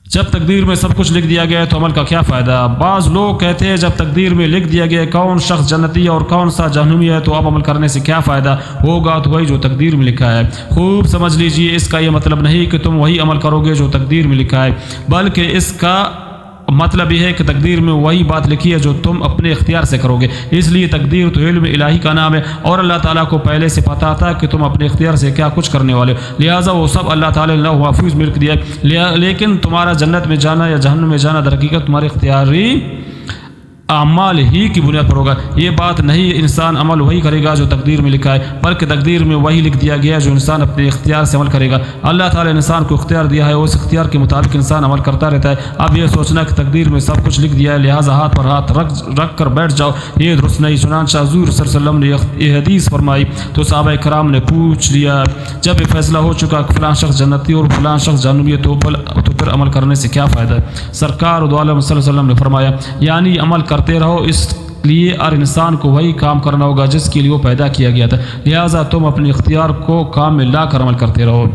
جب تقدیر میں سب کچھ لکھ دیا گیا تو عمل کا کیا فائدہ؟ بعض لوگ کہتے ہیں جب تقدیر میں لکھ دیا گیا کون شخص جنتی ہے اور کون سا جہنمی ہے تو اب عمل کرنے سے کیا فائدہ ہوگا؟ تو وہی جو تقدیر میں لکھا ہے۔ خوب سمجھ لیجئے، اس کا یہ مطلب نہیں کہ تم وہی عمل کرو گے جو تقدیر میں لکھا ہے، بلکہ اس کا مطلب یہ ہے کہ تقدیر میں وہی بات لکھی ہے جو تم اپنے اختیار سے کرو گے۔ اس لیے تقدیر تو علم الہی کا نام ہے اور اللہ تعالیٰ کو پہلے سے پتہ تھا کہ تم اپنے اختیار سے کیا کچھ کرنے والے ہو، لہٰذا وہ سب اللہ تعالیٰ نے لوح محفوظ ملک دیا ہے۔ لیکن تمہارا جنت میں جانا یا جہنم میں جانا در حقیقت تمہارے اختیاری اعمال ہی کی بنیاد پر ہوگا۔ یہ بات نہیں انسان عمل وہی کرے گا جو تقدیر میں لکھا ہے، بلکہ تقدیر میں وہی لکھ دیا گیا جو انسان اپنے اختیار سے عمل کرے گا۔ اللہ تعالیٰ نے انسان کو اختیار دیا ہے، اس اختیار کے مطابق انسان عمل کرتا رہتا ہے۔ اب یہ سوچنا کہ تقدیر میں سب کچھ لکھ دیا ہے لہٰذا ہاتھ پر ہاتھ رکھ کر بیٹھ جاؤ، یہ درست نہیں۔ چنانچہ حضور صلی اللہ علیہ وسلم نے یہ حدیث فرمائی تو صحابہ کرام نے پوچھ لیا، جب یہ فیصلہ ہو چکا کہ فلاں شخص جنتی اور فلاں شخص جہنمی ہے تو پھر عمل کرنے سے کیا فائدہ ہے؟ سرکار دو عالم صلی اللہ علیہ وسلم نے فرمایا، یعنی عمل کرتے رہو، اس لیے ہر انسان کو وہی کام کرنا ہوگا جس کے لیے وہ پیدا کیا گیا تھا، لہٰذا تم اپنے اختیار کو کام میں لا کر عمل کرتے رہو۔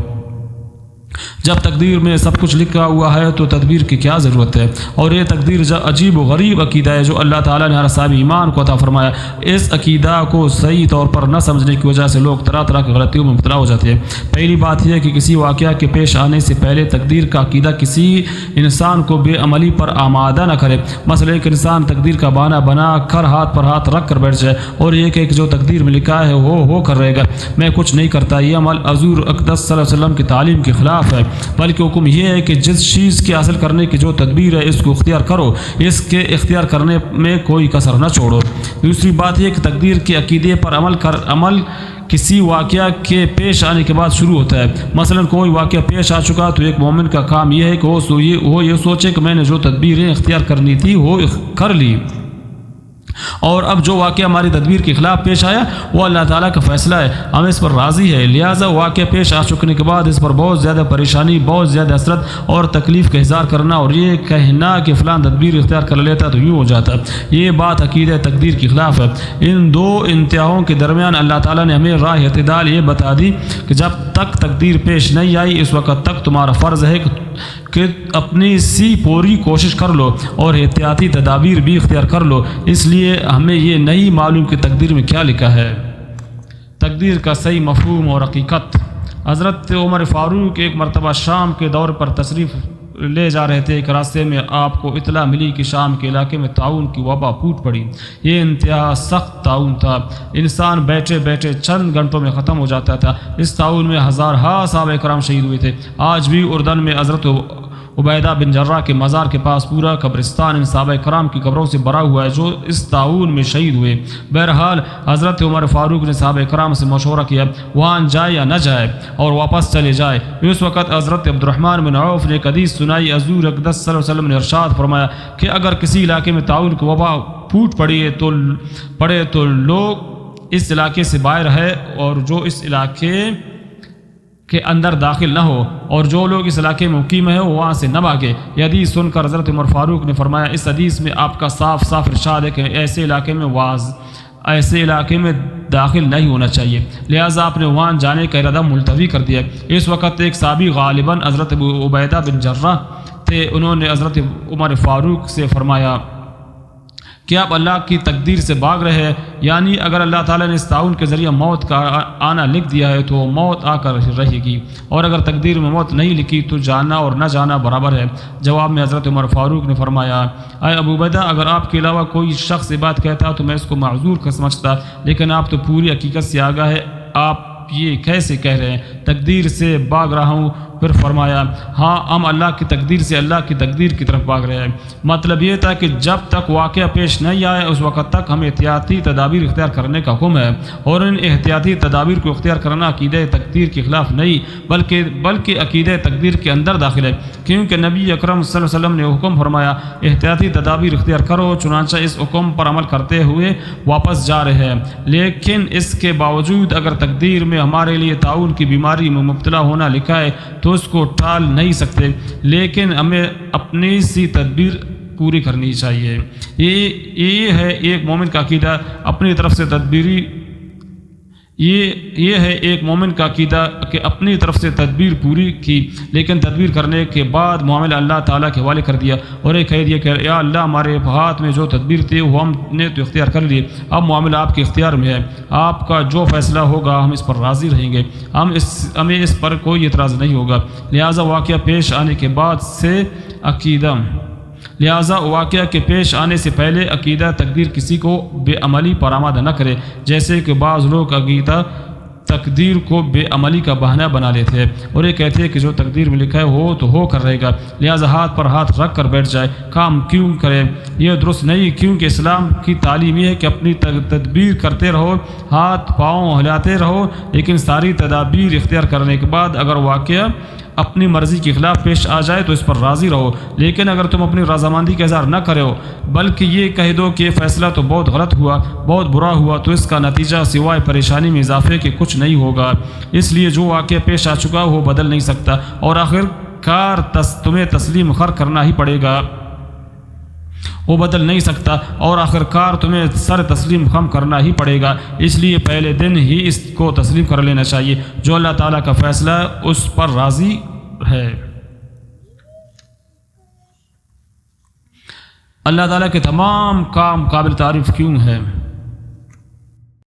جب تقدیر میں سب کچھ لکھا ہوا ہے تو تدبیر کی کیا ضرورت ہے؟ اور یہ تقدیر عجیب و غریب عقیدہ ہے جو اللہ تعالیٰ نے ہر صاحب ایمان کو عطا فرمایا۔ اس عقیدہ کو صحیح طور پر نہ سمجھنے کی وجہ سے لوگ طرح طرح کی غلطیوں میں مبتلا ہو جاتے ہیں۔ پہلی بات یہ ہے کہ کسی واقعہ کے پیش آنے سے پہلے تقدیر کا عقیدہ کسی انسان کو بے عملی پر آمادہ نہ کرے۔ مثلا ایک انسان تقدیر کا بہانہ بنا کر ہاتھ پر ہاتھ رکھ کر بیٹھ جائے اور یہ کہ جو تقدیر میں لکھا ہے وہ ہو کر رہے گا، میں کچھ نہیں کرتا، یہ عمل حضور اقدس صلی اللہ علیہ وسلم کی تعلیم کے خلاف ہے، بلکہ حکم یہ ہے کہ جس چیز کے حاصل کرنے کی جو تدبیر ہے اس کو اختیار کرو، اس کے اختیار کرنے میں کوئی کسر نہ چھوڑو۔ دوسری بات یہ کہ تقدیر کے عقیدے پر عمل کسی واقعہ کے پیش آنے کے بعد شروع ہوتا ہے۔ مثلا کوئی واقعہ پیش آ چکا تو ایک مومن کا کام یہ ہے کہ وہ یہ سوچے کہ میں نے جو تدبیریں اختیار کرنی تھی وہ کر لی، اور اب جو واقعہ ہماری تدبیر کے خلاف پیش آیا وہ اللہ تعالیٰ کا فیصلہ ہے، ہم اس پر راضی ہے، لہٰذا واقعہ پیش آ چکنے کے بعد اس پر بہت زیادہ پریشانی، بہت زیادہ حسرت اور تکلیف کا اظہار کرنا اور یہ کہنا کہ فلاں تدبیر اختیار کر لیتا تو یوں ہو جاتا، یہ بات عقیدہ تقدیر کے خلاف ہے۔ ان دو انتہاؤں کے درمیان اللہ تعالیٰ نے ہمیں راہ اعتدال یہ بتا دی کہ جب تک تقدیر پیش نہیں آئی اس وقت تک تمہارا فرض ہے کہ اپنی سی پوری کوشش کر لو اور احتیاطی تدابیر بھی اختیار کر لو۔ اس لیے ہمیں یہ نہیں معلوم کہ تقدیر میں کیا لکھا ہے۔ تقدیر کا صحیح مفہوم اور حقیقت۔ حضرت عمر فاروق ایک مرتبہ شام کے دور پر تشریف لے جا رہے تھے کہ راستے میں آپ کو اطلاع ملی کہ شام کے علاقے میں طاعون کی وبا پھوٹ پڑی۔ یہ انتہا سخت طاعون تھا، انسان بیٹھے بیٹھے چند گھنٹوں میں ختم ہو جاتا تھا۔ اس طاعون میں ہزارہا صحابہ کرام شہید ہوئے تھے۔ آج بھی اردن میں حضرت عبیدہ بن جراح کے مزار کے پاس پورا قبرستان ان صحابہ کرام کی قبروں سے بھرا ہوا ہے جو اس طاعون میں شہید ہوئے۔ بہرحال حضرت عمر فاروق نے صحابہ کرام سے مشورہ کیا وہاں جائے یا نہ جائے اور واپس چلے جائے۔ اس وقت حضرت عبد الرحمن بن عوف نے ایک حدیث سنائی، حضور اقدس صلی اللہ علیہ وسلم نے ارشاد فرمایا کہ اگر کسی علاقے میں طاعون کی وبا پھوٹ پڑے تو لوگ اس علاقے سے باہر ہے اور جو اس علاقے کے اندر داخل نہ ہو، اور جو لوگ اس علاقے میں مقیم ہیں وہ وہاں سے نہ بھاگے۔ یہ حدیث سن کر حضرت عمر فاروق نے فرمایا اس حدیث میں آپ کا صاف صاف ارشاد ہے کہ ایسے علاقے میں داخل نہیں ہونا چاہیے، لہٰذا آپ نے وہاں جانے کا ارادہ ملتوی کر دیا۔ اس وقت ایک صحابی غالباً حضرت عبیدہ بن جراح تھے، انہوں نے حضرت عمر فاروق سے فرمایا کہ آپ اللہ کی تقدیر سے بھاگ رہے ہیں، یعنی اگر اللہ تعالیٰ نے اس طاعون کے ذریعہ موت کا آنا لکھ دیا ہے تو موت آ کر رہے گی، اور اگر تقدیر میں موت نہیں لکھی تو جانا اور نہ جانا برابر ہے۔ جواب میں حضرت عمر فاروق نے فرمایا اے ابو عبیدہ، اگر آپ کے علاوہ کوئی شخص یہ بات کہتا تو میں اس کو معذور کا سمجھتا، لیکن آپ تو پوری حقیقت سے آگاہ ہے، آپ یہ کیسے کہہ رہے ہیں تقدیر سے بھاگ رہا ہوں؟ پھر فرمایا ہاں ہم اللہ کی تقدیر سے اللہ کی تقدیر کی طرف بھاگ رہے ہیں۔ مطلب یہ تھا کہ جب تک واقعہ پیش نہیں آئے اس وقت تک ہمیں احتیاطی تدابیر اختیار کرنے کا حکم ہے، اور ان احتیاطی تدابیر کو اختیار کرنا عقیدہ تقدیر کے خلاف نہیں بلکہ عقیدہ تقدیر کے اندر داخل ہے، کیونکہ نبی اکرم صلی اللہ علیہ وسلم نے حکم فرمایا احتیاطی تدابیر اختیار کرو، چنانچہ اس حکم پر عمل کرتے ہوئے واپس جا رہے ہیں۔ لیکن اس کے باوجود اگر تقدیر میں ہمارے لیے طاعون کی بیماری میں مبتلا ہونا لکھا ہے تو اس کو ٹال نہیں سکتے، لیکن ہمیں اپنی سی تدبیر پوری کرنی چاہیے۔ یہ ہے ایک مومن کا عقیدہ، اپنی طرف سے یہ ہے ایک مومن کا عقیدہ کہ اپنی طرف سے تدبیر پوری کی، لیکن تدبیر کرنے کے بعد معاملہ اللہ تعالیٰ کے حوالے کر دیا اور یہ کہہ دیا کہ یا اللہ ہمارے ہاتھ میں جو تدبیر تھی وہ ہم نے تو اختیار کر لیے، اب معاملہ آپ کے اختیار میں ہے، آپ کا جو فیصلہ ہوگا ہم اس پر راضی رہیں گے، ہمیں اس پر کوئی اعتراض نہیں ہوگا۔ لہٰذا واقعہ پیش آنے کے بعد سے واقعہ کے پیش آنے سے پہلے عقیدہ تقدیر کسی کو بے عملی پر آمادہ نہ کرے، جیسے کہ بعض لوگ عقیدہ تقدیر کو بے عملی کا بہانہ بنا لیتے ہیں اور یہ کہتے ہیں کہ جو تقدیر میں لکھا ہے ہو تو ہو کر رہے گا، لہٰذا ہاتھ پر ہاتھ رکھ کر بیٹھ جائے، کام کیوں کرے؟ یہ درست نہیں، کیونکہ اسلام کی تعلیم یہ ہے کہ اپنی تدبیر کرتے رہو، ہاتھ پاؤں ہلاتے رہو، لیکن ساری تدابیر اختیار کرنے کے بعد اگر واقعہ اپنی مرضی کے خلاف پیش آ جائے تو اس پر راضی رہو، لیکن اگر تم اپنی رضامندی کا اظہار نہ کرو بلکہ یہ کہہ دو کہ یہ فیصلہ تو بہت غلط ہوا، بہت برا ہوا، تو اس کا نتیجہ سوائے پریشانی میں اضافے کے کچھ نہیں ہوگا۔ اس لیے جو واقعہ پیش آ چکا وہ بدل نہیں سکتا اور آخر کار تمہیں تسلیم خر کرنا ہی پڑے گا، وہ بدل نہیں سکتا اور آخر کار تمہیں سر تسلیم خم کرنا ہی پڑے گا، اس لیے پہلے دن ہی اس کو تسلیم کر لینا چاہیے، جو اللہ تعالیٰ کا فیصلہ اس پر راضی ہے۔ اللہ تعالیٰ کے تمام کام قابل تعریف کیوں ہے؟